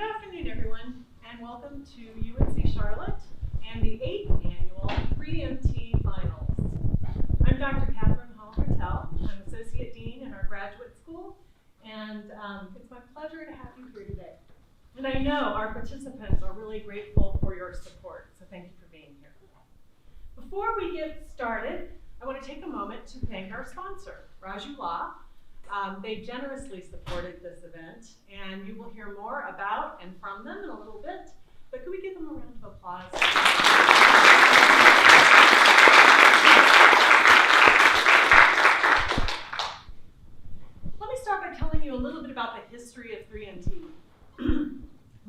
Good afternoon, everyone, and welcome to UNC Charlotte and the 8th annual 3MT Finals. I'm Dr. Catherine Hall-Hertel. I'm Associate Dean in our graduate school, and it's my pleasure to have you here today. And I know our participants are really grateful for your support, so thank you for being here. Before we get started, I want to take a moment to thank our sponsor, Raju Law. They generously supported this event, and you will hear more about and from them in a little bit. But could we give them a round of applause? Let me start by telling you a little bit about the history of 3MT.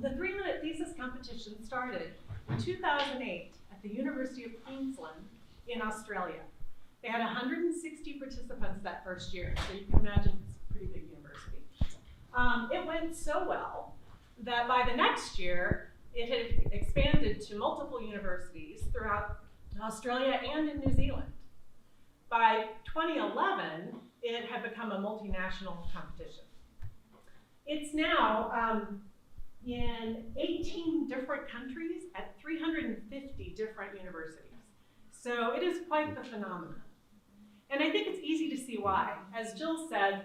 The 3-minute thesis competition started in 2008 at the University of Queensland in Australia. They had 160 participants that first year, so you can imagine it's a pretty big university. It went so well that by the next year, it had expanded to multiple universities throughout Australia and in New Zealand. By 2011, it had become a multinational competition. It's now in 18 different countries at 350 different universities. So it is quite the phenomenon. And I think it's easy to see why. As Jill said,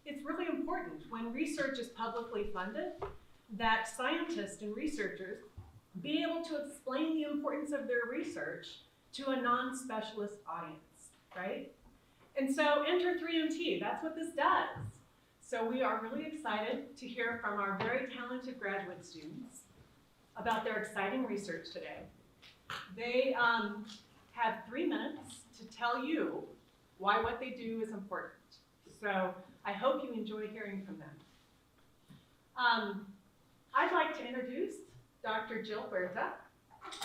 it's really important when research is publicly funded that scientists and researchers be able to explain the importance of their research to a non-specialist audience, right? And so enter 3MT, that's what this does. So we are really excited to hear from our very talented graduate students about their exciting research today. They have 3 minutes to tell you why what they do is important. So I hope you enjoy hearing from them. I'd like to introduce Dr. Jill Berta,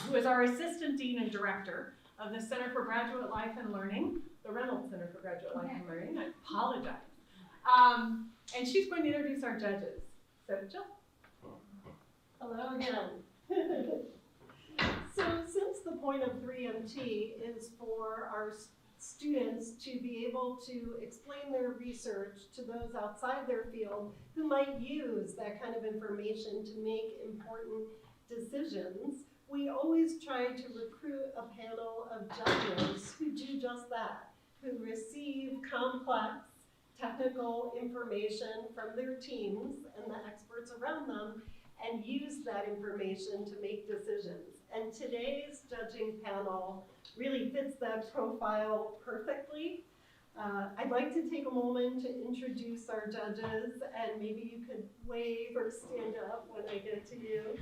who is our Assistant Dean and Director of the Center for Graduate Life and Learning, the Reynolds Center for Graduate Life and Learning. I apologize. And she's going to introduce our judges. So Jill. Hello again. So since the point of 3MT is for our students to be able to explain their research to those outside their field who might use that kind of information to make important decisions, we always try to recruit a panel of judges who do just that, who receive complex technical information from their teams and the experts around them and use that information to make decisions. And today's judging panel really fits that profile perfectly. I'd like to take a moment to introduce our judges, and maybe you could wave or stand up when I get to you.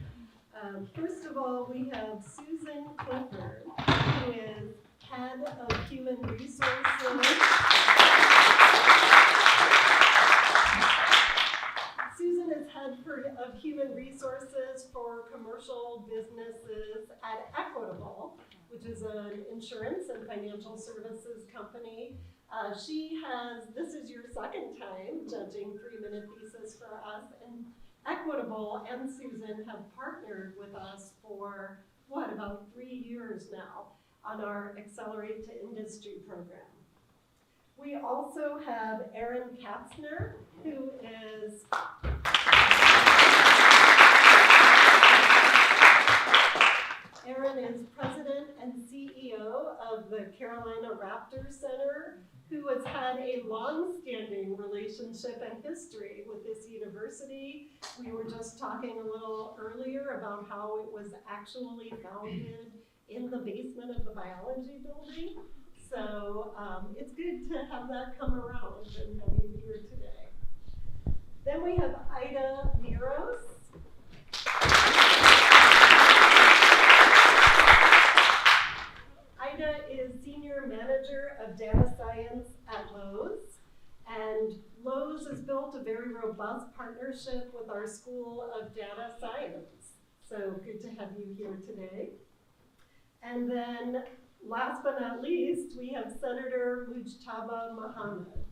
First of all, we have Susan Clifford, who is Head of Human Resources. Susan is Head of Human Resources for Commercial Businesses at Equitable, which is an insurance and financial services company. This is your second time judging 3-minute thesis for us, and Equitable and Susan have partnered with us for, about 3 years now on our Accelerate to Industry program. We also have Erin Katzner, who is Erin is President and CEO of the Carolina Raptor Center, who has had a long-standing relationship and history with this university. We were just talking a little earlier about how it was actually founded in the basement of the biology building. So it's good to have that come around and have you here today. Then we have Ida Miros. Ida is Senior Manager of Data Science at Lowe's. And Lowe's has built a very robust partnership with our School of Data Science. So good to have you here today. And then last but not least, we have Senator Mujtaba Mohammed.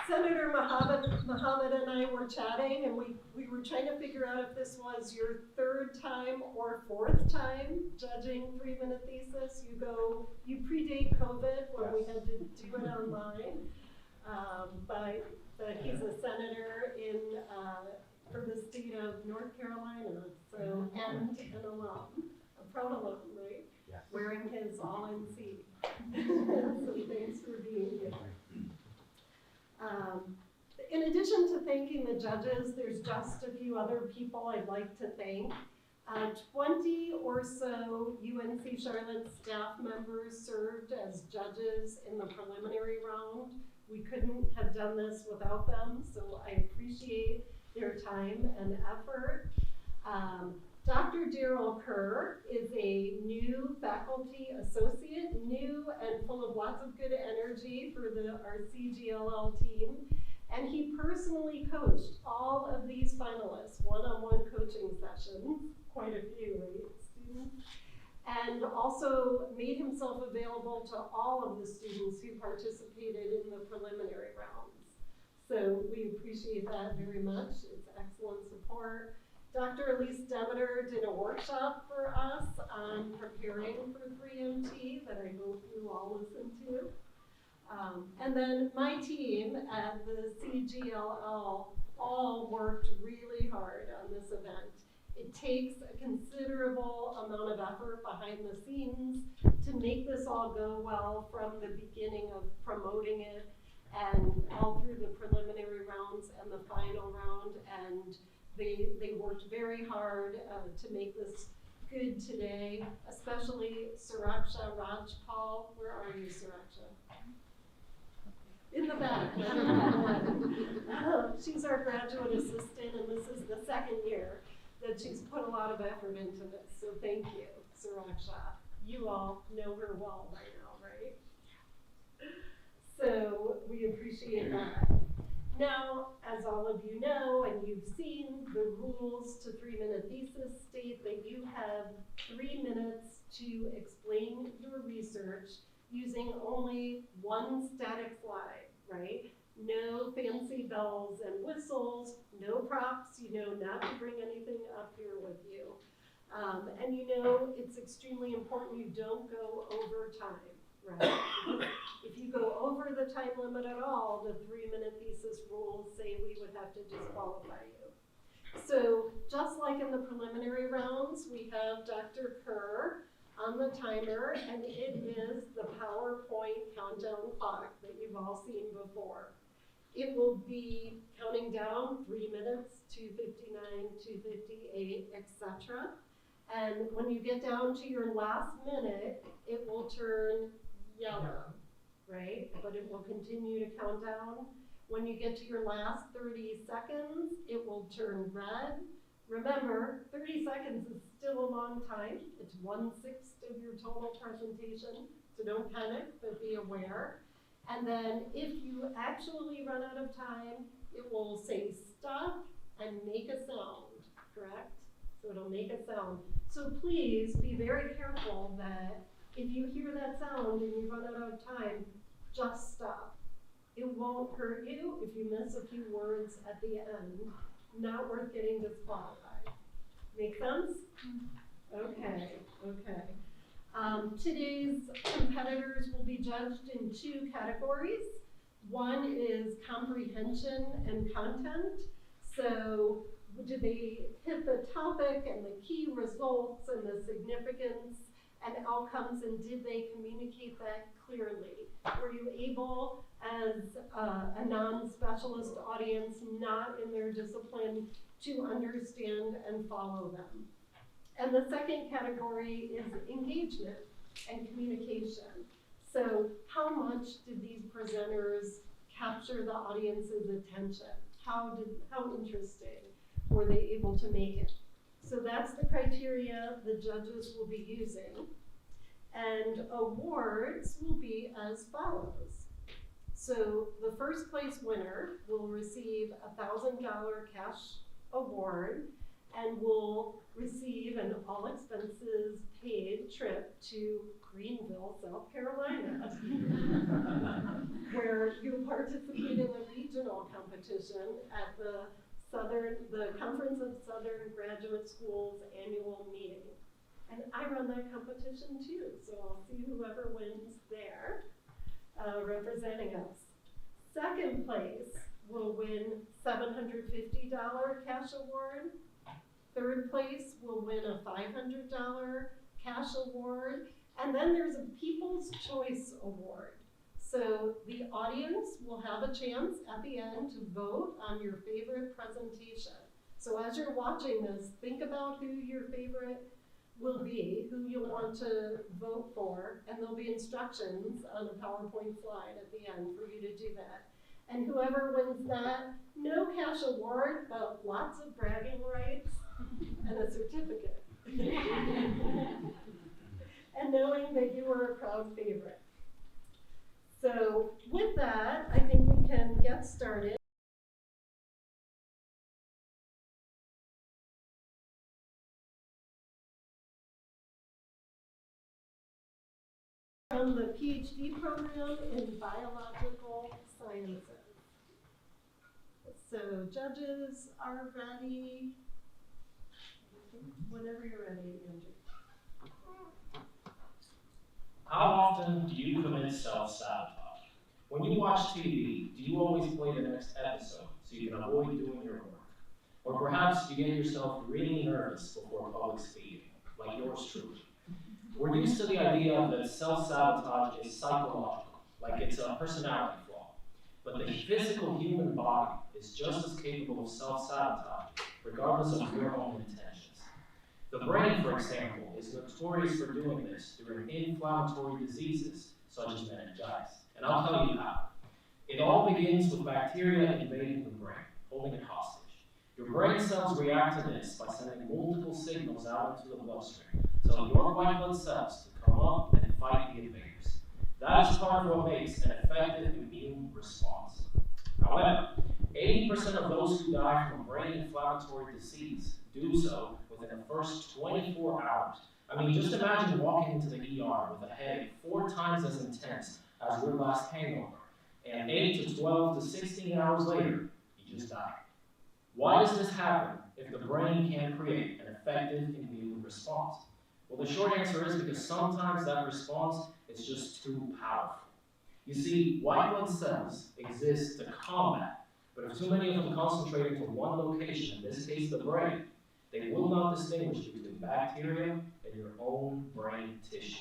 Senator Muhammad and I were chatting, and we were trying to figure out if this was your third time or fourth time judging 3-minute thesis. You predate COVID when we had to do it online, but he's a senator for the state of North Carolina, so and an alum, a proud alum, right? Yes. Wearing his UNC. So thanks for being here. In addition to thanking the judges, there's just a few other people I'd like to thank. 20 or so UNC Charlotte staff members served as judges in the preliminary round. We couldn't have done this without them, so I appreciate their time and effort. Dr. Daryl Kerr is a new faculty associate, new and full of lots of good energy for our CGLL team. And he personally coached all of these finalists, one-on-one coaching sessions, quite a few, right, students? And also made himself available to all of the students who participated in the preliminary rounds. So we appreciate that very much. It's excellent support. Dr. Elise Demeter did a workshop for us on preparing for 3MT that I hope you all listened to. And then my team at the CGLL all worked really hard on this event. It takes a considerable amount of effort behind the scenes to make this all go well from the beginning of promoting it and all through the preliminary rounds and the final round. And they worked very hard to make this good today, especially Suraksha Rajpal. Where are you, Suraksha? In the back. She's our graduate assistant, and this is the second year that she's put a lot of effort into this. So thank you, Suraksha. You all know her well by now, right? So we appreciate that. Now, as all of you know, and you've seen, the rules to 3-minute thesis state that you have 3 minutes to explain your research using only one static slide, right? No fancy bells and whistles, no props, you know not to bring anything up here with you. And you know it's extremely important you don't go over time, right? If you go over the time limit at all, the 3-minute thesis rules say we would have to disqualify you. So just like in the preliminary rounds, we have Dr. Kerr on the timer, and it is the PowerPoint countdown clock that you've all seen before. It will be counting down 3 minutes, 2:59, 2:58, etc. And when you get down to your last minute, it will turn yellow, right? But it will continue to count down. When you get to your last 30 seconds, it will turn red. Remember, 30 seconds is still a long time. It's 1/6 of your total presentation, so don't panic, but be aware. And then if you actually run out of time, it will say stop and make a sound, correct? So it'll make a sound. So please be very careful that if you hear that sound and you run out of time, just stop. It won't hurt you if you miss a few words at the end. Not worth getting disqualified. Make sense? Okay, okay. Today's competitors will be judged in 2 categories. One is comprehension and content. So did they hit the topic and the key results and the significance and outcomes, and did they communicate that clearly? Were you able, as a non-specialist audience not in their discipline, to understand and follow them? And the second category is engagement and communication. So how much did these presenters capture the audience's attention? How interesting were they able to make it? So that's the criteria the judges will be using. And awards will be as follows. So the first place winner will receive a $1,000 cash award and will receive an all expenses paid trip to Greenville, South Carolina. where you participate in a regional competition at the Conference of Southern Graduate Schools annual meeting. And I run that competition too, so I'll see whoever wins there, representing us. Second place will win $750 cash award. Third place will win a $500 cash award. And then there's a People's Choice Award. So the audience will have a chance at the end to vote on your favorite presentation. So as you're watching this, think about who your favorite will be, who you'll want to vote for, and there'll be instructions on a PowerPoint slide at the end for you to do that. And whoever wins that, no cash award, but lots of bragging rights and a certificate. And knowing that you were a proud favorite. So with that, I think we can get started. From the PhD program in biological sciences. So judges are ready. Whenever you're ready, Andrew. How often do you commit self-sabotage? When you watch TV, do you always play the next episode so you can avoid doing your homework? Or perhaps you get yourself really nervous before public speaking, like yours truly. We're used to the idea that self-sabotage is psychological, like it's a personality flaw. But the physical human body is just as capable of self-sabotage, regardless of your own intentions. The brain, for example, is notorious for doing this during inflammatory diseases such as meningitis. And I'll tell you how. It all begins with bacteria invading the brain, holding it hostage. Your brain cells react to this by sending multiple signals out into the bloodstream, telling your white blood cells to come up and fight the invaders. That is part of what makes an effective immune response. However, 80% of those who die from brain inflammatory disease do so within the first 24 hours. I mean, just imagine walking into the ER with a headache 4 times as intense as your last hangover, and 8 to 12 to 16 hours later, you just die. Why does this happen if the brain can't create an effective immune response? Well, the short answer is because sometimes that response is just too powerful. You see, white blood cells exist to combat, but if too many of them concentrate into one location, in this case the brain, they will not distinguish between bacteria and your own brain tissue.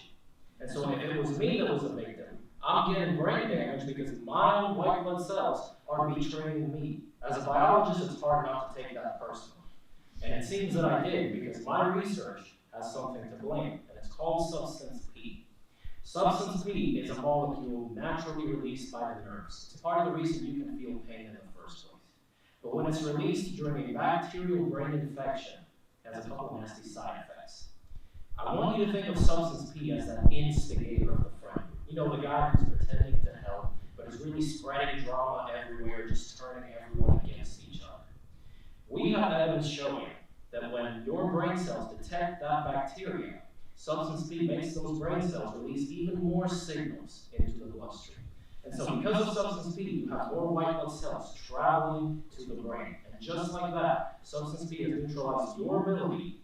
And so if it was me that was a victim, I'm getting brain damage because my own white blood cells are betraying me. As a biologist, it's hard not to take that personally. And it seems that I did because my research has something to blame, and it's called substance P. Substance P is a molecule naturally released by the nerves. It's part of the reason you can feel pain in the first place. But when it's released during a bacterial brain infection, it has a couple of nasty side effects. I want you to think of substance P as that instigator of the friend. You know, the guy who's pretending to help, but is really spreading drama everywhere, just turning everyone against each other. We have evidence showing that when your brain cells detect that bacteria, substance P makes those brain cells release even more signals into the bloodstream. And so because of substance P, you have more white blood cells traveling to the brain. And just like that, substance P has neutralized your ability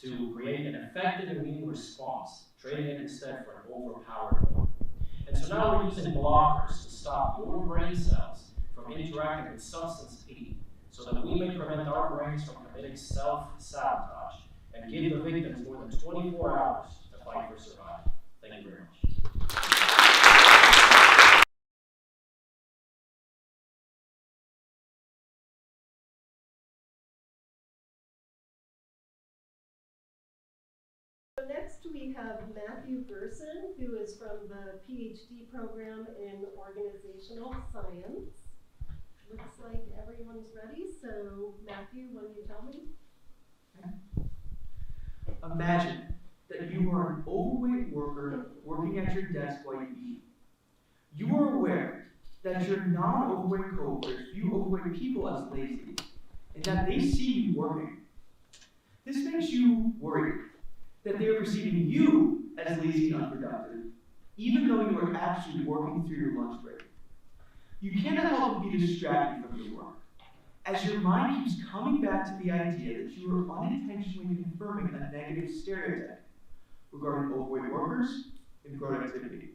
to create an effective immune response, trading it instead for an overpowered one. And so now we're using blockers to stop your brain cells from interacting with substance P so that we may prevent our brains from committing self-sabotage and give the victims more than 24 hours to fight for survival. Thank you very much. So next we have Matthew Gerson, who is from the PhD program in organizational science. Looks like everyone's ready, so Matthew, when you tell me? Imagine that you are an overweight worker working at your desk while you eat. You are aware that your non-overweight coworkers view overweight people as lazy, and that they see you working. This makes you worried that they are perceiving you as lazy and unproductive, even though you are actually working through your lunch break. you cannot help but be distracted from your work, as your mind keeps coming back to the idea that you are unintentionally confirming a negative stereotype regarding overweight workers and productivity.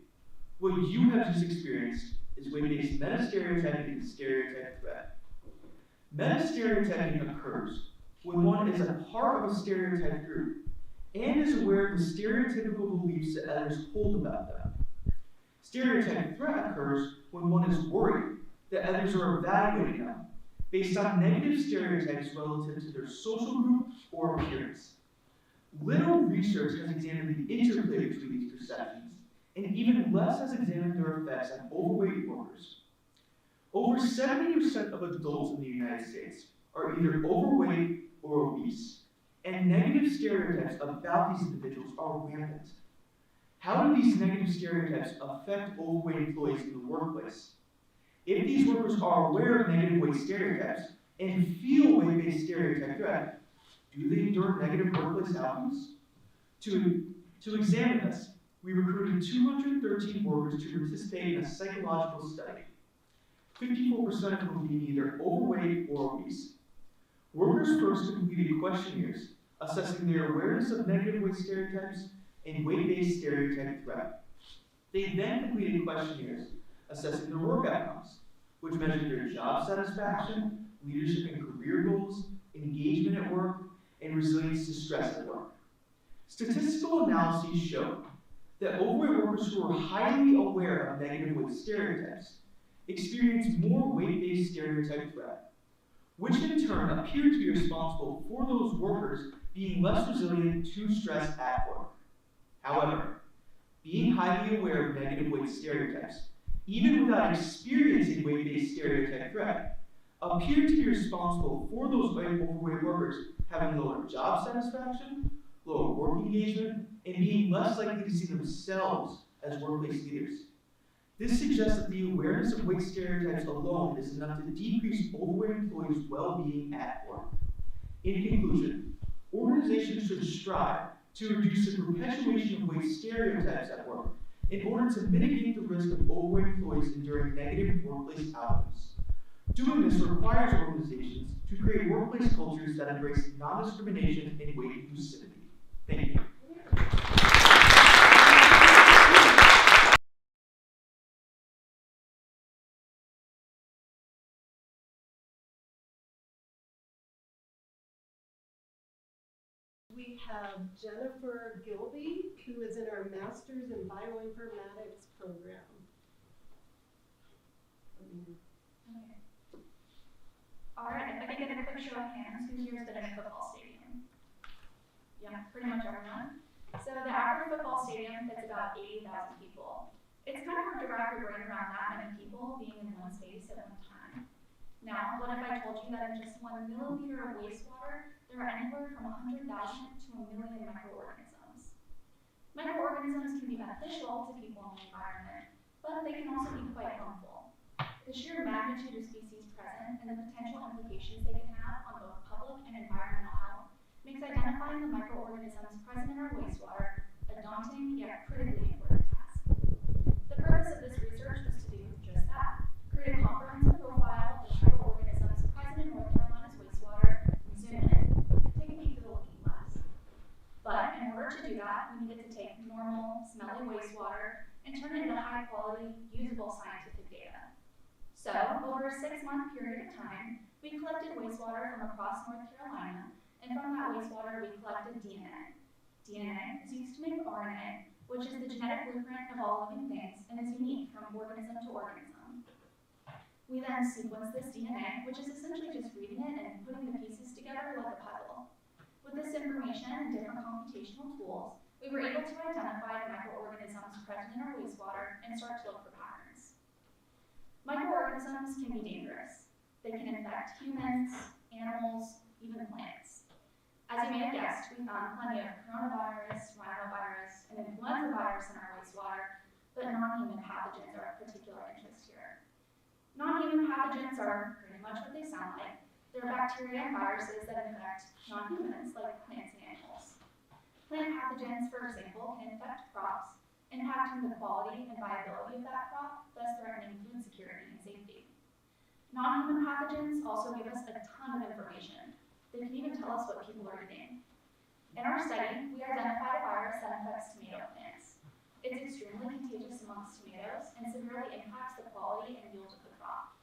What you have just experienced is weight-based meta-stereotyping and stereotype threat. Meta-stereotyping occurs when one is a part of a stereotype group and is aware of the stereotypical beliefs that others hold about them. Stereotype threat occurs when one is worried that others are evaluating them based on negative stereotypes relative to their social group or appearance. Little research has examined the interplay between these perceptions, and even less has examined their effects on overweight workers. Over 70% of adults in the United States are either overweight or obese, and negative stereotypes about these individuals are rampant. How do these negative stereotypes affect overweight employees in the workplace? If these workers are aware of negative weight stereotypes and feel weight-based stereotype threat, do they endure negative workplace outcomes? To examine this, we recruited 213 workers to participate in a psychological study, 54% of whom being either overweight or obese. Workers first completed questionnaires assessing their awareness of negative weight stereotypes and weight-based stereotype threat. They then completed questionnaires assessing their work outcomes, which measured their job satisfaction, leadership and career goals, engagement at work, and resilience to stress at work. Statistical analyses show that overweight workers who are highly aware of negative weight stereotypes experience more weight-based stereotype threat, which in turn appear to be responsible for those workers being less resilient to stress at work. However, being highly aware of negative weight stereotypes, even without experiencing weight-based stereotype threat, appear to be responsible for those overweight workers having lower job satisfaction, lower work engagement, and being less likely to see themselves as workplace leaders. This suggests that the awareness of weight stereotypes alone is enough to decrease overweight employees' well-being at work. In conclusion, organizations should strive to reduce the perpetuation of weight stereotypes at work in order to mitigate the risk of overweight employees enduring negative workplace outcomes. Doing this requires organizations to create workplace cultures that embrace non-discrimination and weight inclusivity. Thank you. We have Jennifer Gilby, who is in our Master's in Bioinformatics program. Okay. Alright, if I can get a quick show of hands, who's here has been in a football stadium? Yeah, pretty much everyone. So the average football stadium fits about 80,000 people. It's kind of hard to wrap your brain around that many people being in one space at one time. Now, what if I told you that in just 1 milliliter of wastewater, there are anywhere from 100,000 to 1 million microorganisms. Microorganisms can be beneficial to people in the environment, but they can also be quite harmful. The sheer magnitude of species present and the potential implications they can have on both public and environmental health makes identifying the microorganisms present in our wastewater a daunting yet critically important task. The purpose of this research was to do just that, create a comprehensive profile of the microorganisms present in North Carolina's wastewater and zoom in, take a peek to the looking glass. But in order to do that, we needed to take normal, smelly wastewater and turn it into high-quality, usable scientific data. So, over a 6-month period of time, we collected wastewater from across North Carolina, and from that wastewater we collected DNA. DNA is used to make RNA, which is the genetic blueprint of all living things and is unique from organism to organism. We then sequenced this DNA, which is essentially just reading it and putting the pieces together like a puzzle. With this information and different computational tools, we were able to identify the microorganisms present in our wastewater and start to look for patterns. Microorganisms can be dangerous. They can infect humans, animals, even plants. As you may have guessed, we found plenty of coronavirus, rhinovirus, and influenza virus in our wastewater, but non-human pathogens are of particular interest here. Non-human pathogens are pretty much what they sound like. They're bacteria and viruses that infect non-humans, like plants and animals. Plant pathogens, for example, can infect crops, impacting the quality and viability of that crop, thus threatening food security and safety. Non-human pathogens also give us a ton of information. They can even tell us what people are eating. In our study, we identified a virus that affects tomato plants. It's extremely contagious amongst tomatoes and severely impacts the quality and yield of the crop.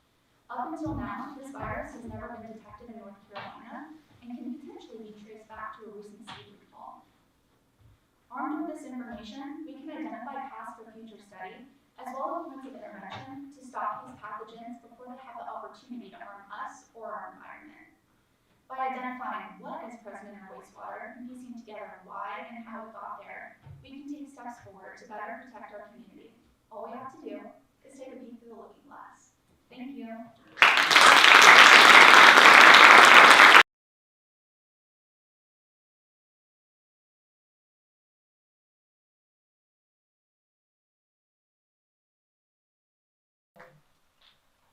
Up until now, this virus has never been detected in North Carolina and can potentially be traced back to a recent seed recall. Armed with this information, we can identify paths for future study, as well as points of intervention to stop these pathogens before they have the opportunity to harm us or our environment. By identifying what is present in our wastewater and piecing together why and how it got there, we can take steps forward to better protect our community. All we have to do is take a peek through the looking glass. Thank you.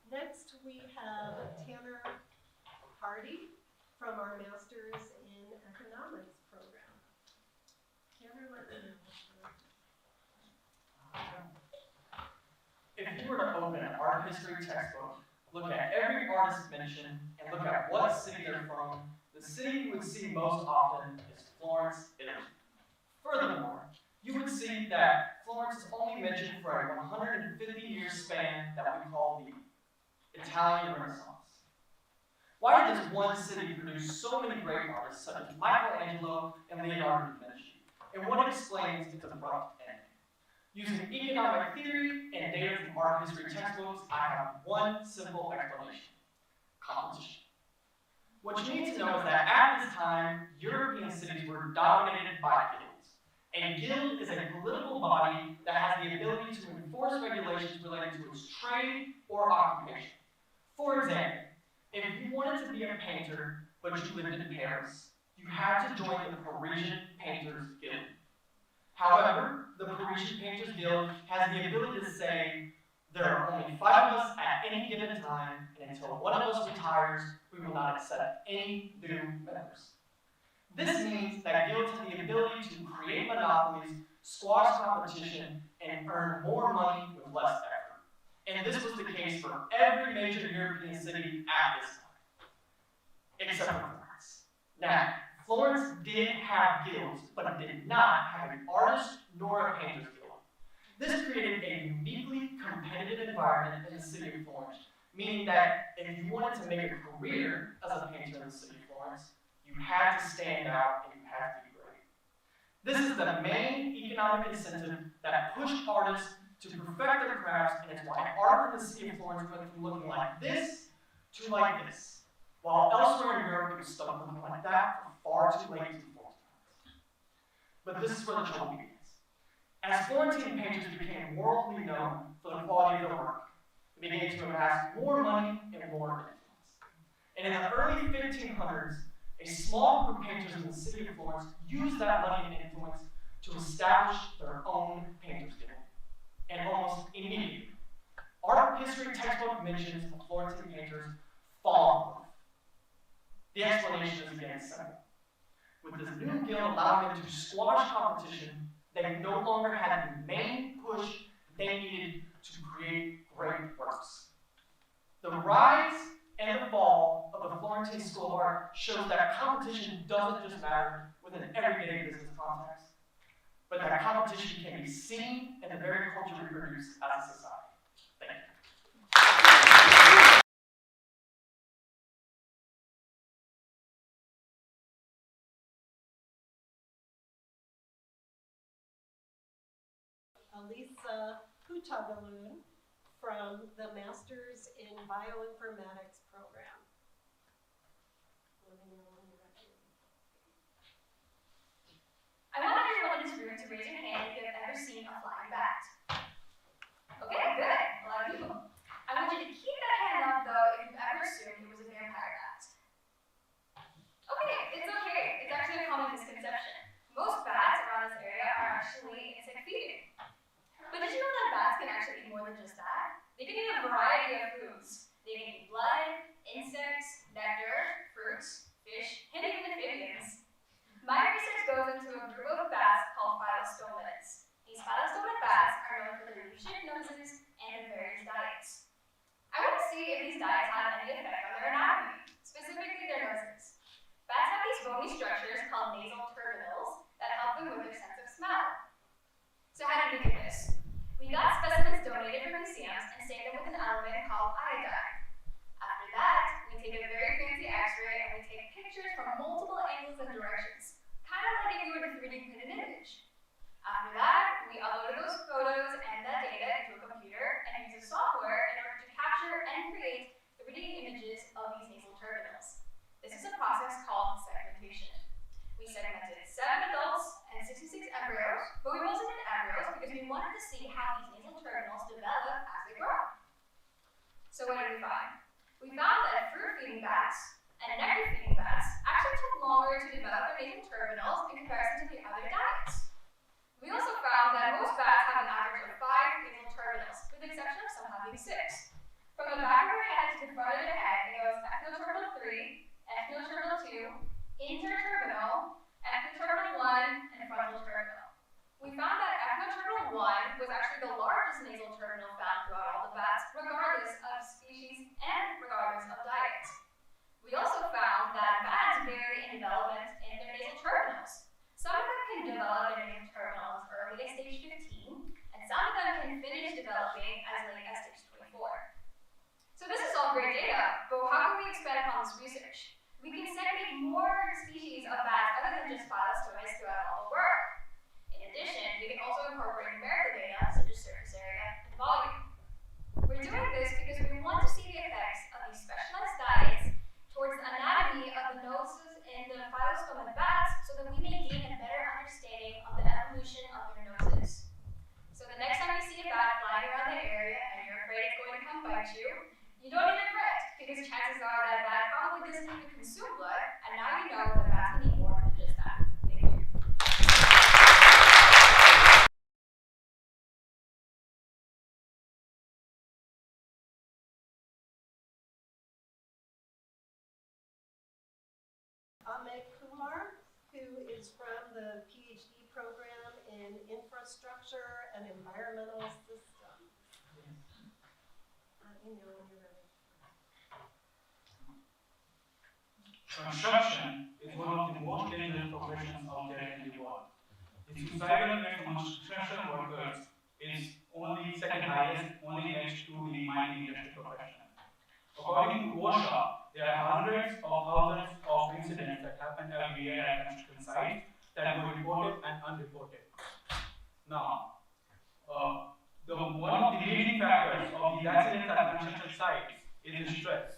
Next, we have Tanner Hardy from our Masters in Economics program. Tanner, let me know. If you were to open an art history textbook, look at every artist mentioned, and look at what city they're from, the city you would see most often is Florence, Italy. Furthermore, you would see that Florence is only mentioned for a 150-year span that we call the Italian Renaissance. Why does one city produce so many great artists such as Michelangelo and Leonardo da Vinci? And what explains its abrupt ending? Using economic theory and data from art history textbooks, I have one simple explanation: competition. What you need to know is that at this time, European cities were dominated by guilds. A guild is a political body that has the ability to enforce regulations related to its trade or occupation. For example, if you wanted to be a painter, but you lived in Paris, you had to join the Parisian Painters Guild. However, the Parisian Painters Guild has the ability to say, there are only 5 of us at any given time, and until one of us retires, we will not accept any new members. This means that guilds have the ability to create monopolies, squash competition, and earn more money with less effort. And this was the case for every major European city at this time, except for Florence. Now, Florence did have guilds, but it did not have an artist nor a painters guild. This created a uniquely competitive environment in the city of Florence, meaning that if you wanted to make a career as a painter in the city of Florence, you had to stand out and you had to be great. This is the main economic incentive that pushed artists to perfect their crafts, and it's why art in the city of Florence went from looking like this to like this, while elsewhere in Europe it was stuck looking like that for far too late to enforce. But this is where the trouble begins. As Florentine painters became worldly known for the quality of their work, they began to amass more money and more influence. And in the early 1500s, a small group of painters in the city of Florence used that money and influence to establish their own painters guild. And almost immediately, art history textbook mentions of Florentine painters fall off. The explanation is again simple. With this new guild allowing them to squash competition, they no longer had the main push they needed to create great works. The rise and the fall of the Florentine School of Art shows that competition doesn't just matter within everyday business context, but that competition can be seen in the very culture we produce as a society. Thank you. Elisa Hutagaloon from the Masters in Bioinformatics program. Let me know when you're ready. I want everyone in this room to raise your hand if you've ever seen a flying bat. Okay, good. A lot of people. I want you to keep that hand up though if you've ever assumed it was a vampire bat. Okay, it's okay. It's actually a common misconception. Most bats around this area are actually insect feeding. But did you know that bats can actually eat more than just that? They can eat a variety of foods. They can eat blood, insects, nectar, fruits, fish, and even amphibians. My research goes into a group of bats called phyllostomids. These phyllostomed bats are known for their U-shaped noses and their various diets. I want to see if these diets have because we wanted to see how these nasal terminals develop as they grow. So what did we find? We found that fruit feeding bats and nectar feeding bats actually took longer to develop their nasal terminals in comparison to the other diets. We also found that most bats have an average of 5 nasal terminals, with the exception of some having 6. From the back of their head to the front of their head, it goes echinoterminal 3, echinoterminal 2, interterminal, echinoterminal 1, and frontal terminal. We found that echinoterminal 1 was actually the largest nasal terminal found throughout all the bats, regardless of species and regardless of diet. We also found that bats vary in development in their nasal terminals. Some of them can develop their nasal terminal as early as stage 15, and some of them can finish developing as late as stage 24. So this is all great data, but how can we expand upon this research? We can segregate more species of bats other than just phylostomes throughout all the world. In addition, we can also incorporate numerical data such as surface area and volume. We're doing this because we want to see the effects of these specialized diets towards the anatomy of the noses in the phylostomid bats so that we may gain a better understanding of the evolution of their noses. So the next time you see a bat flying around the area and you're afraid it's going to come bite you, you don't need to fret, because chances are that bat probably doesn't even consume blood, and now you know that bats can eat more than just that. Thank you. Amit Kumar, who is from the PhD program in Infrastructure and Environmental Systems. Let me know when you're ready. Construction is one of the most dangerous professions out there in the world. The suicidal rate among construction workers is only second highest, only next to the mining industry profession. According to OSHA, there are hundreds of thousands of incidents that happen every year at construction sites that go reported and unreported. Now, one of the leading factors of these accidents at construction sites is the stress.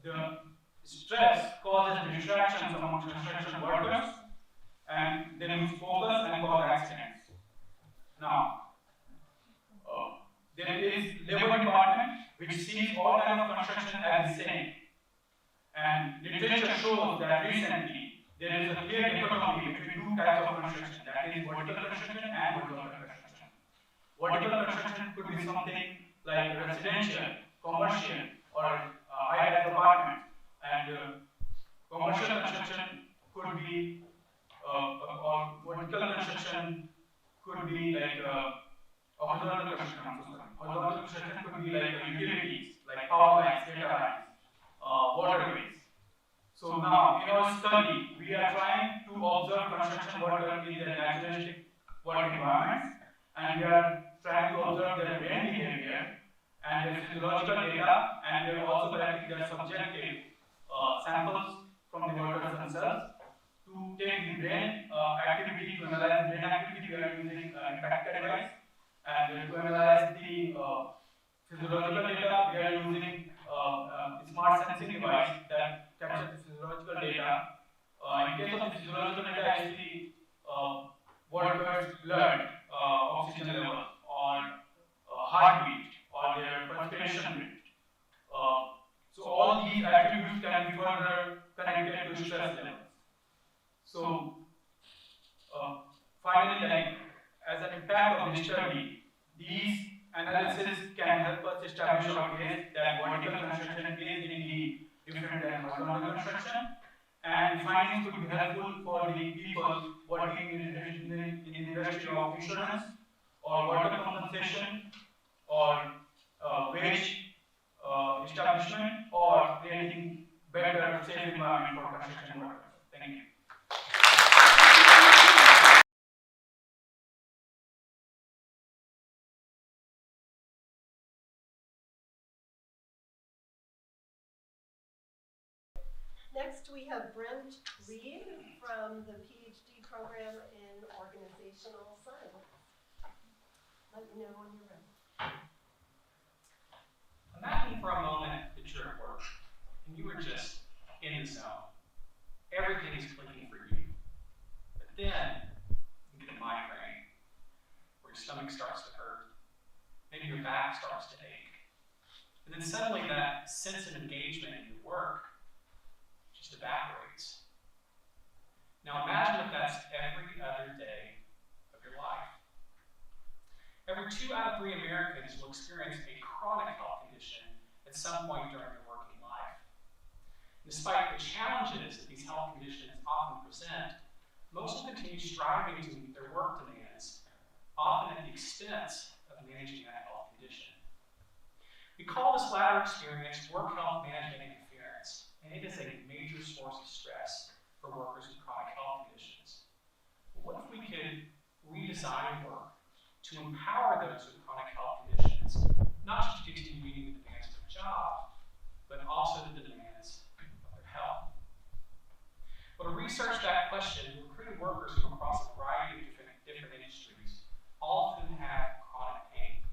The stress causes distractions among construction workers, and they lose focus and cause accidents. Now, there is labor department which sees all kinds of construction as the same. And literature shows that recently there is a clear dichotomy between two types of construction, that is vertical construction and horizontal construction. Vertical construction could be something like residential, commercial, or high-rise apartment. And commercial construction could be, or vertical construction could be like horizontal construction. Horizontal construction could be like utilities, like power lines, data lines, waterways. So now, in our study, we are trying to observe construction workers in their naturalistic work environments, and we are trying to observe their brain behavior and their physiological data, and we are also collecting their subjective samples from the workers themselves to take the brain activity, to analyze brain activity. We are using impact device, and to analyze the physiological data, we are using a smart sensing device that captures the physiological data. In case of the physiological data, actually workers' blood oxygen level, or heartbeat, or their perspiration rate. So all these attributes can be further connected to stress levels. So finally, like, as an impact of this study, these analysis can help us establish our case that vertical construction is indeed different than horizontal construction, and findings could be helpful for the people working in the industry of insurance, or worker compensation, or wage establishment, or creating better, safe environment for construction workers. Thank you. Next, we have Brent Reed from the PhD program in Organizational Science. Let me know when you're ready. Imagine for a moment that you're at work and you were just in the zone. Everything is clicking for you. But then you get a migraine stomach starts to hurt. Maybe your back starts to ache. And then suddenly that sense of engagement in your work just evaporates. Now imagine if that's every other day of your life. Every 2 out of 3 Americans will experience a chronic health condition at some point during their working life. Despite the challenges that these health conditions often present, most will continue striving to meet their work demands, often at the expense of managing that health condition. We call this latter experience work health management interference, and it is a major source of stress for workers with chronic health conditions. But what if we could redesign work to empower those with chronic health conditions, not just to continue meeting the demands of their job, but also the demands of their health? Well, to research that question, we recruited workers from across a variety of different industries, all of whom have chronic pain.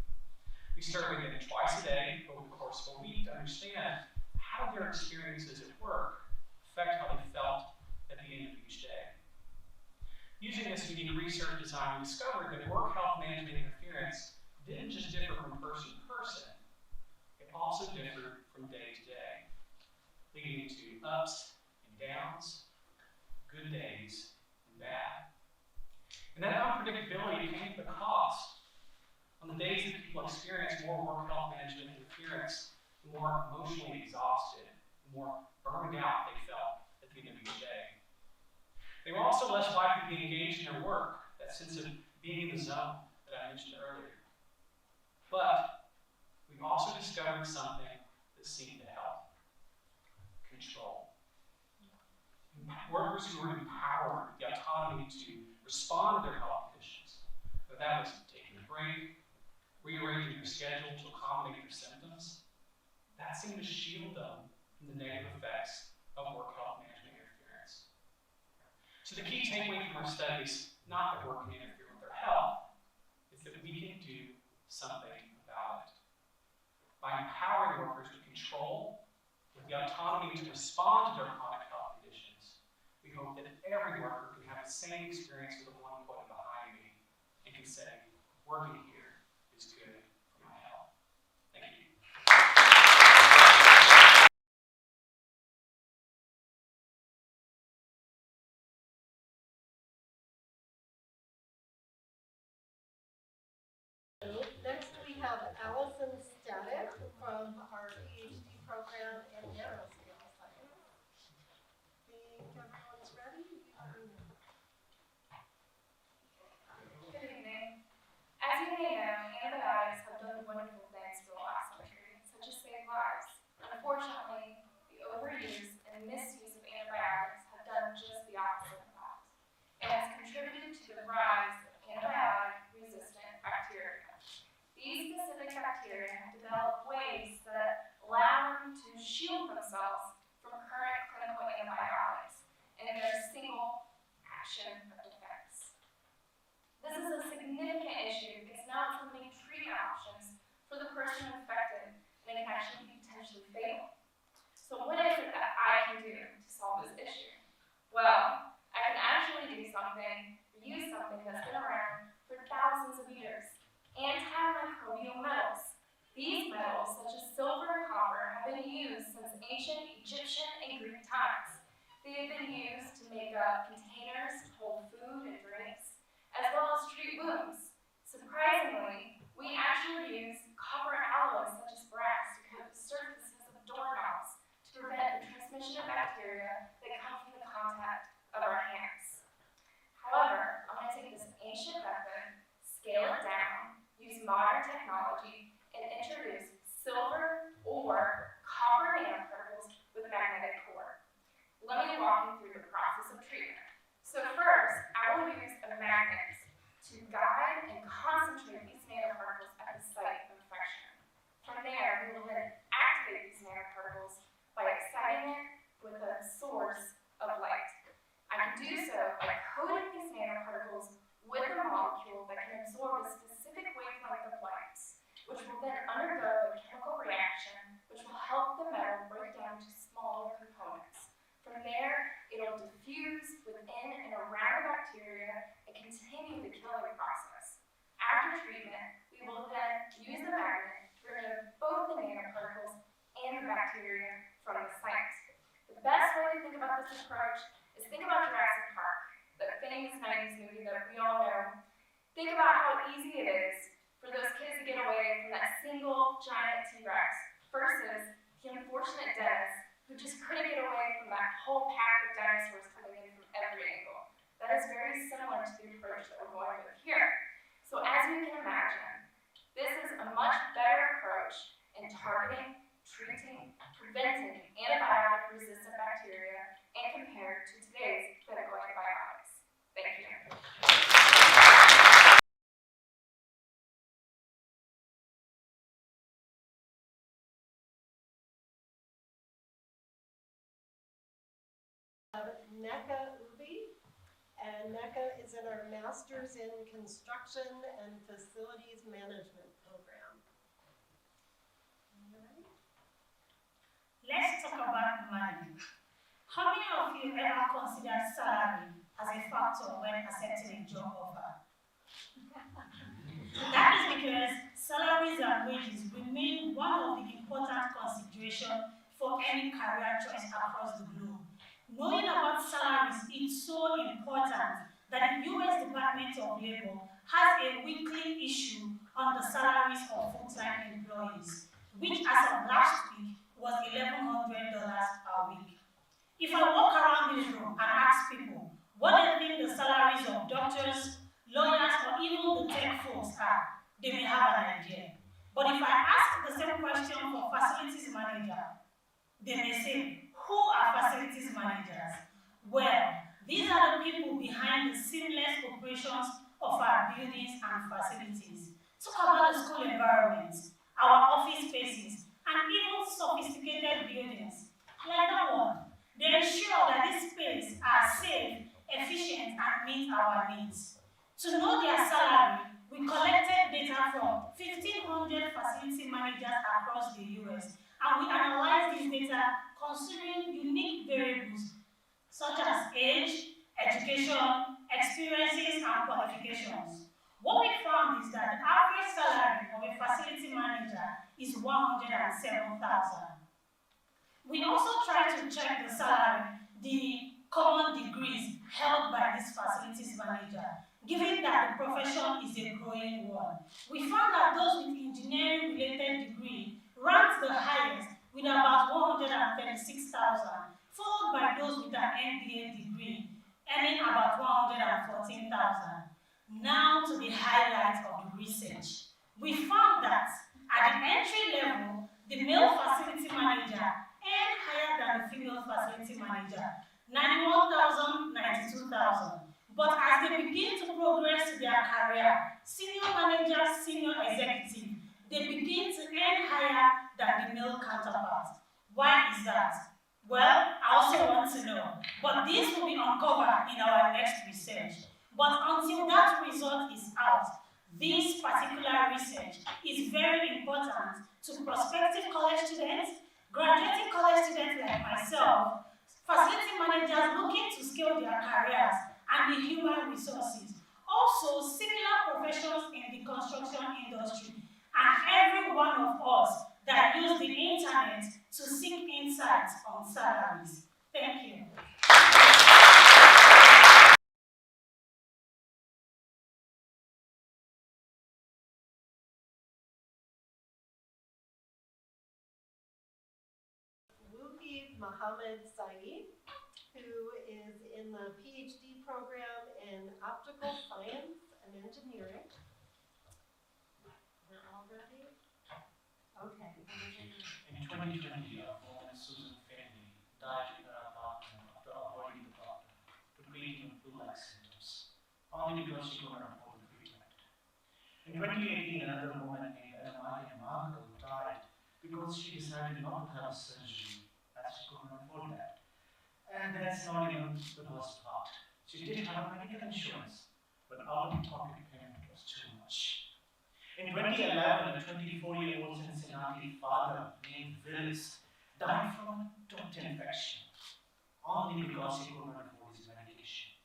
We surveyed them twice a day over the course of a week to understand how their experiences at work affect how they felt at the end of each day. Using this unique research design, we discovered that work health management interference didn't just differ from person to person, it also differed from day to day, leading to ups and downs, good days and bad. And that unpredictability came at a cost. On the days that people experienced more work health management interference, the more emotionally exhausted, the more burned out they felt at the end of each day. They were also less likely to be engaged in their work, that sense of being in the zone that I mentioned earlier. But we also discovered something that seemed to help: control. Workers who were empowered with the autonomy to respond to their health conditions, whether that was taking a break, rearranging their schedule to accommodate their symptoms, that seemed to shield them from the negative effects of work health management interference. So the key takeaway from our studies, not that work can interfere with their health, is that we can do something about it. By empowering workers with control, with the autonomy to respond to their chronic health conditions, we hope that every worker can have the same experience with the one quoted behind me and can say, working here is good for my health. Thank you. Next we have Allison Static from our PhD program in nanoscale science. Think everyone's ready? Good evening. As you may know, antibiotics have done wonderful things for the last century, such as save lives. Unfortunately, the overuse and misuse of antibiotics have done just the opposite of that, and has contributed to the rise of antibiotic-resistant bacteria. These specific bacteria have developed ways that allow them to shield themselves from current clinical antibiotics and their single action of defense. This is a significant issue because now it's limiting treatment options for the person infected, and it can actually be potentially fatal. So what is it that I can do to solve this issue? Well, I can actually do something, or use something that's been around for thousands of years: antimicrobial metals. These metals, such as silver and copper, have been used since ancient Egyptian and Greek times. They have been used to make up containers to hold food and drinks, as well as treat wounds. Surprisingly, we actually use copper alloys such as brass to coat the surfaces of doorknobs to prevent the transmission of bacteria that come from the contact of our hands. However, I'm going to take this ancient method, scale it down, use modern technology, and introduce silver or copper nanoparticles with magnetic core. Let me walk you through the process of treatment. So first, I will use a magnet to guide and concentrate these nanoparticles at the site of infection. From there, we will then activate these nanoparticles by exciting it with a source of light. I can do so by coating these nanoparticles with a molecule that can absorb a specific wavelength of light. about this approach is think about Jurassic Park, the famous 90s movie that we all know. Think about how easy it is for those kids to get away from that single giant T-Rex versus the unfortunate Dennis who just couldn't get away from that whole pack of dinosaurs coming in from every angle. That is very similar to the approach that we're going with here. So as you can imagine, this is a much better approach in targeting, treating, preventing antibiotic-resistant bacteria and compared to today's clinical antibiotics. Thank you. NECA Ubi, and NECA is in our Masters in Construction and Facilities Management program. Let's talk about money. How many of you ever considered salary as a factor when accepting a job offer? That is because salaries and wages remain one of the important considerations for any career choice across the globe. Knowing about salaries is so important that the U.S. Department of Labor has a weekly issue on the salaries of full-time employees, which as of last week was $1,100 per week. If I walk around this room and ask people what they think the salaries of doctors, lawyers, or even the tech folks are, they may have an idea. But if I ask the same question for facilities manager, they may say, who are facilities managers? Well, these are the people behind the seamless operations of our buildings and facilities. Talk about the school environment, our office spaces, and even sophisticated buildings, like that one. They ensure that these spaces are safe, efficient, and meet our needs. To know their salary, we collected data from 1,500 facility managers across the US, and we analyzed this data considering unique variables such as age, education, experiences, and qualifications. What we found is that the average salary of a facility manager is $107,000. We also tried to check the salary, the common degrees held by this facilities manager, given that the profession is a growing one. We found that those with engineering-related degree ranked the highest with about 136,000, followed by those with an MBA degree, earning about 114,000. Now to the highlight of the research. We found that at the entry level, the male facility manager earned higher than the female facility manager, 91,000, 92,000. But as they begin to progress their career, senior manager, senior executive, they begin to earn higher than the male counterparts. Why is that? Well, I also want to know, but this will be uncovered in our next research. But until that result is out, this particular research is very important to prospective college students, graduating college students like myself, facility managers looking to scale their careers, and the human resources. Also, similar professions in the construction industry, and every one of us that use the internet to seek insights on salaries. Thank you. Wuki Mohammed Saeed, who is in the PhD program in optical science and engineering. We're all ready? Okay. In 2020, our woman Susan Fanny died in her apartment after avoiding the doctor to treat flu-like symptoms, only because she couldn't afford the treatment. In 2018, another woman named Anamalia Markle died because she decided not to have a surgery as she couldn't afford that. And that's not even the worst part. She did have medical insurance, but out-of-pocket payment was too much. In 2011, a 24-year-old Cincinnati father named Willis died from a tooth infection, only because he couldn't afford his medication.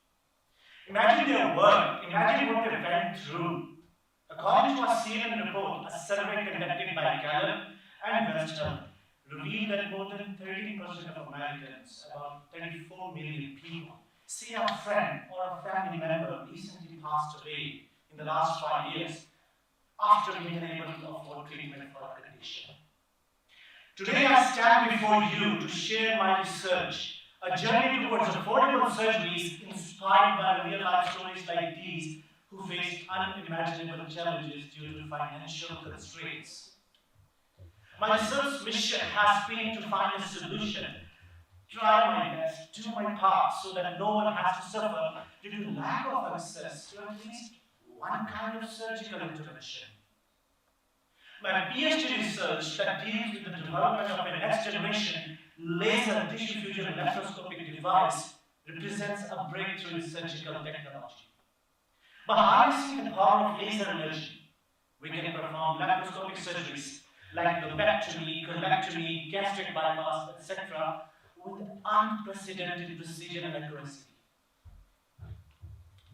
Imagine their work, imagine what they went through. According to a CNN report, a survey conducted by Gallup and West Health, revealed that more than 13% of Americans, about 34 million people, say a friend or a family member recently passed away in the last 5 years after being unable to afford treatment for a condition. Today I stand before you to share my research, a journey towards affordable surgeries inspired by real-life stories like these who faced unimaginable challenges due to financial constraints. My research mission has been to find a solution, try my best, do my part so that no one has to suffer due to lack of access to at least one kind of surgical intervention. My PhD research that deals with the development of a next generation laser tissue fusion laparoscopic device represents a breakthrough in surgical technology. By harnessing the power of laser energy, we can perform laparoscopic surgeries like lobectomy, colectomy, gastric bypass, etc. with unprecedented precision and accuracy.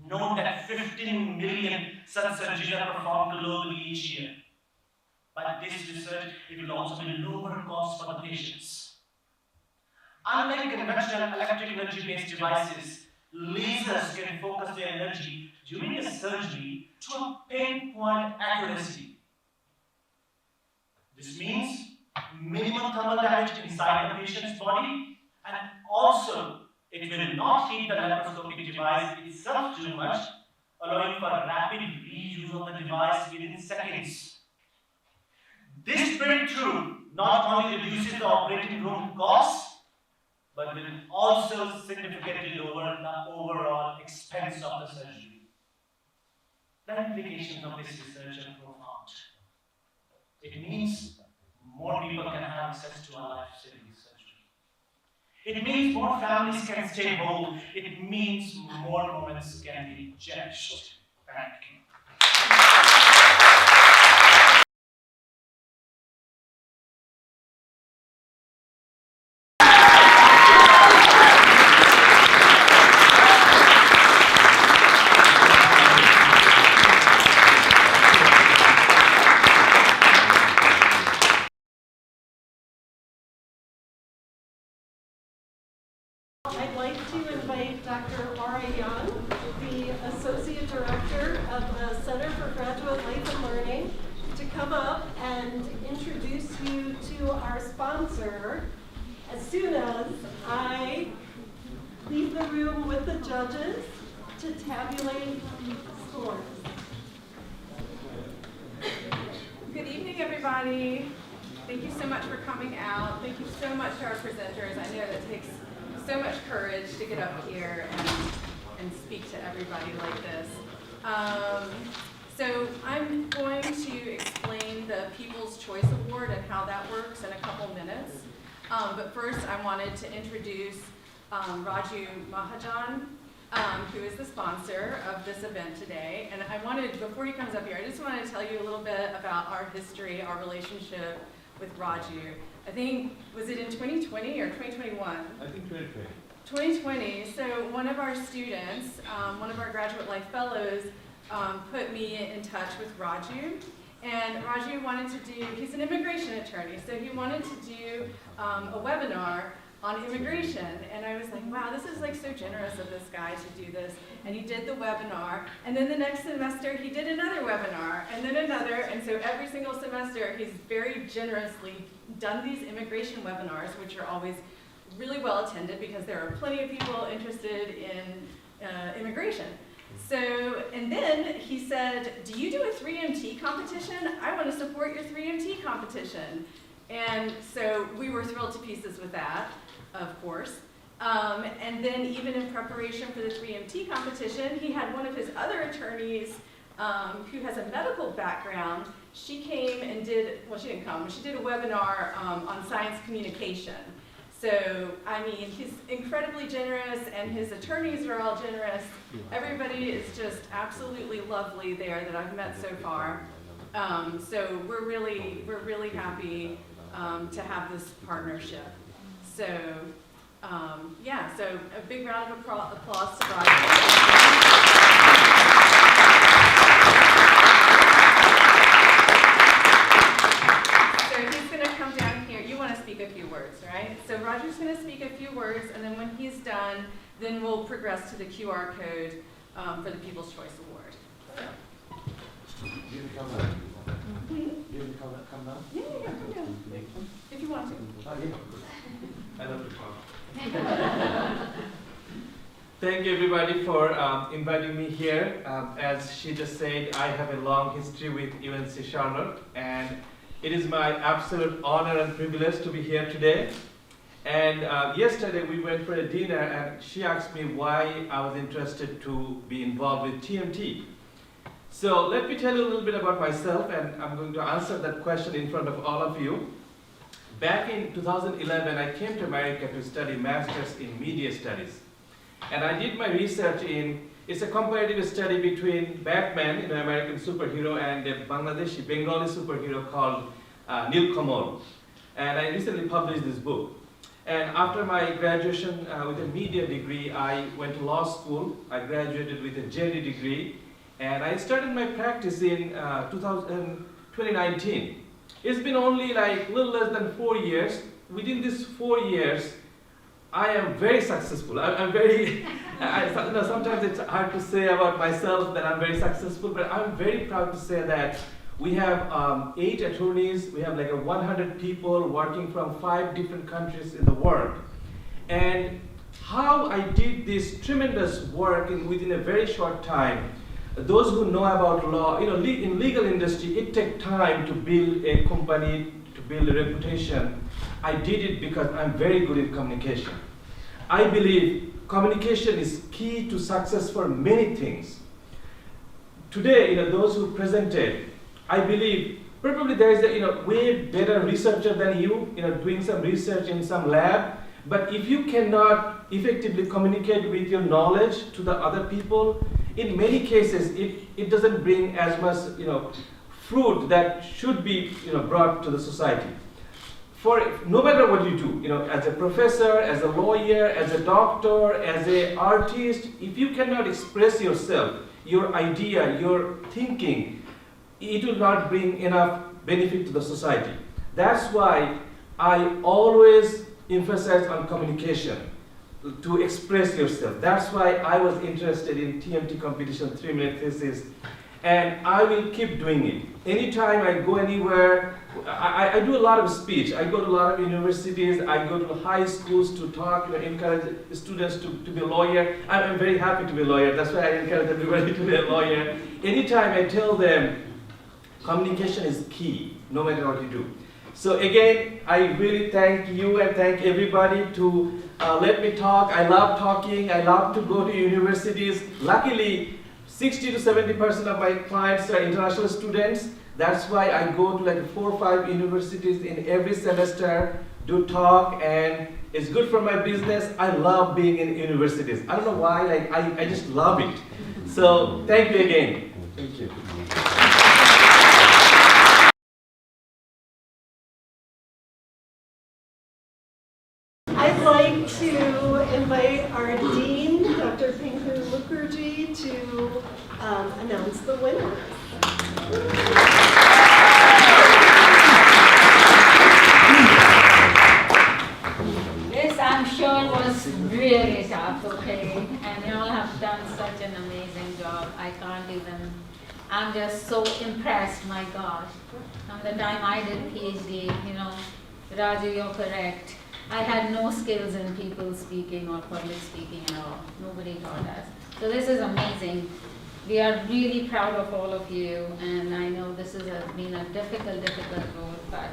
Note that 15 million such surgeries are performed globally each year. By this research, it will also be lower cost for the patients. Unlike conventional electric energy-based devices, lasers can focus their energy during the surgery to a pinpoint accuracy. This means minimal thermal damage inside the patient's body, and also it will not heat the laparoscopic device itself too much, allowing for rapid reuse of the device within seconds. This breakthrough not only reduces the operating room costs, but will also significantly lower the overall expense of the surgery. The implications of this research are profound. It means more people can have access to a life-saving surgery. It means more families can stay whole. It means more moments can be cherished. Thank you. I'd like to invite Dr. Laura Young, the Associate Director of the Center for Graduate Life and Learning, to come up and introduce you to our sponsor as soon as I leave the room with the judges to tabulate scores. Good evening, everybody. Thank you so much for coming out. Thank you so much to our presenters. I know that takes so much courage to get up here and speak to everybody like this. So I'm going to explain the People's Choice Award and how that works in a couple minutes. But first I wanted to introduce Raju Mahajan, who is the sponsor of this event today. And I wanted, before he comes up here, I just wanted to tell you a little bit about our history, our relationship with Raju. I think, was it in 2020 or 2021? I think 2020. 2020, so one of our students, one of our Graduate Life Fellows, put me in touch with Raju. And Raju wanted to do, he's an immigration attorney, so he wanted to do a webinar on immigration. And I was like, wow, this is like so generous of this guy to do this. And he did the webinar, and then the next semester he did another webinar, and then another, and so every single semester he's very generously done these immigration webinars, which are always really well attended because there are plenty of people interested in immigration. So, and then he said, do you do a 3MT competition? I want to support your 3MT competition. And so we were thrilled to pieces with that, of course. And then even in preparation for the 3MT competition, he had one of his other attorneys who has a medical background. She came and did, well, she didn't come, but she did a webinar on science communication. So, I mean, he's incredibly generous, and his attorneys are all generous. Everybody is just absolutely lovely there that I've met so far. So we're really happy to have this partnership. So, yeah, so a big round of applause to Roger. So he's going to come down here. You want to speak a and then we'll progress to the QR code for the People's Choice Award. You come down. You come down? Yeah, come down. If you want to. Oh, yeah, of course. I love to talk. Thank you everybody for inviting me here. As she just said, I have a long history with UNC Charlotte, and it is my absolute honor and privilege to be here today. And yesterday we went for a dinner, and she asked me why I was interested to be involved with TMT. So let me tell you a little bit about myself, and I'm going to answer that question in front of all of you. Back in 2011, I came to America to study Masters in Media Studies. And I did my research in, it's a comparative study between Batman, an American superhero, and a Bangladeshi, Bengali superhero called Nil Kamal. And I recently published this book. And after my graduation with a media degree, I went to law school. I graduated with a JD degree. And I started my practice in 2019. It's been only like a little less than 4 years. Within these 4 years, I am very successful. I'm very, sometimes it's hard to say about myself that I'm very successful, but I'm very proud to say that we have 8 attorneys, we have like 100 people working from 5 different countries in the world. And how I did this tremendous work within a very short time, those who know about law, in legal industry, it takes time to build a company, to build a reputation. I did it because I'm very good in communication. I believe communication is key to success for many things. Today, those who presented, I believe probably there is a way better researcher than you, doing some research in some lab. But if you cannot effectively communicate with your knowledge to the other people, in many cases it doesn't bring as much fruit that should be brought to the society. For no matter what you do, as a professor, as a lawyer, as a doctor, as an artist, if you cannot express yourself, your idea, your thinking, it will not bring enough benefit to the society. That's why I always emphasize on communication, to express yourself. That's why I was interested in TMT competition, 3-minute thesis, and I will keep doing it. Anytime I go anywhere, I do a lot of speech. I go to a lot of universities, I go to high schools to talk, encourage students to be a lawyer. I'm very happy to be a lawyer. That's why I encourage everybody to be a lawyer. Anytime I tell them, communication is key, no matter what you do. So again, I really thank you and thank everybody to let me talk. I love talking. I love to go to universities. Luckily, 60 to 70% of my clients are international students. That's why I go to like 4 or 5 universities in every semester, do talk, and it's good for my business. I love being in universities. I don't know why, I just love it. So thank you again. Thank you. I'd like to invite our Dean, Dr. Pinku Mukherjee, to announce the winner. This, I'm sure, was really tough, okay? And you all have done such an amazing job. I'm just so impressed, my gosh. From the time I did PhD, Raju, you're correct. I had no skills in people speaking or public speaking at all. Nobody taught us. So this is amazing. We are really proud of all of you, and I know this has been a difficult road, but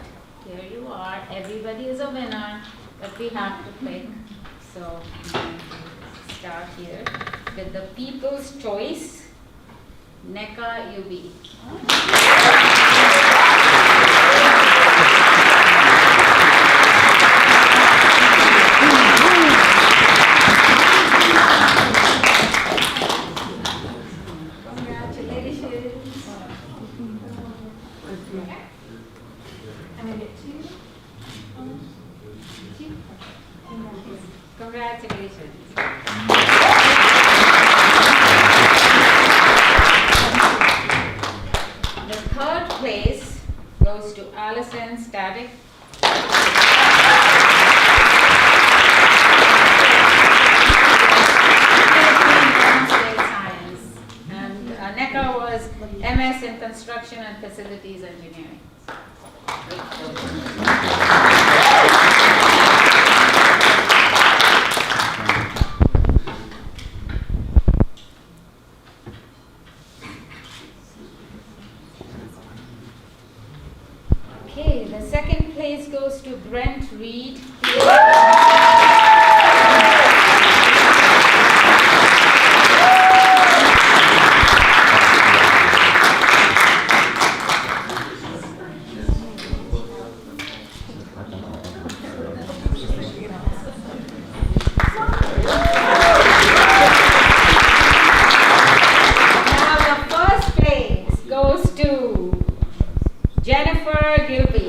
here you are. Everybody is a winner, but we have to pick. So I'm going to start here with the People's Choice, NECA UB. Congratulations. The third place goes to Allison Static. and Construction and Facilities Engineering. Okay, the second place goes to Brent Reed. Now the first place goes to Jennifer Gilby.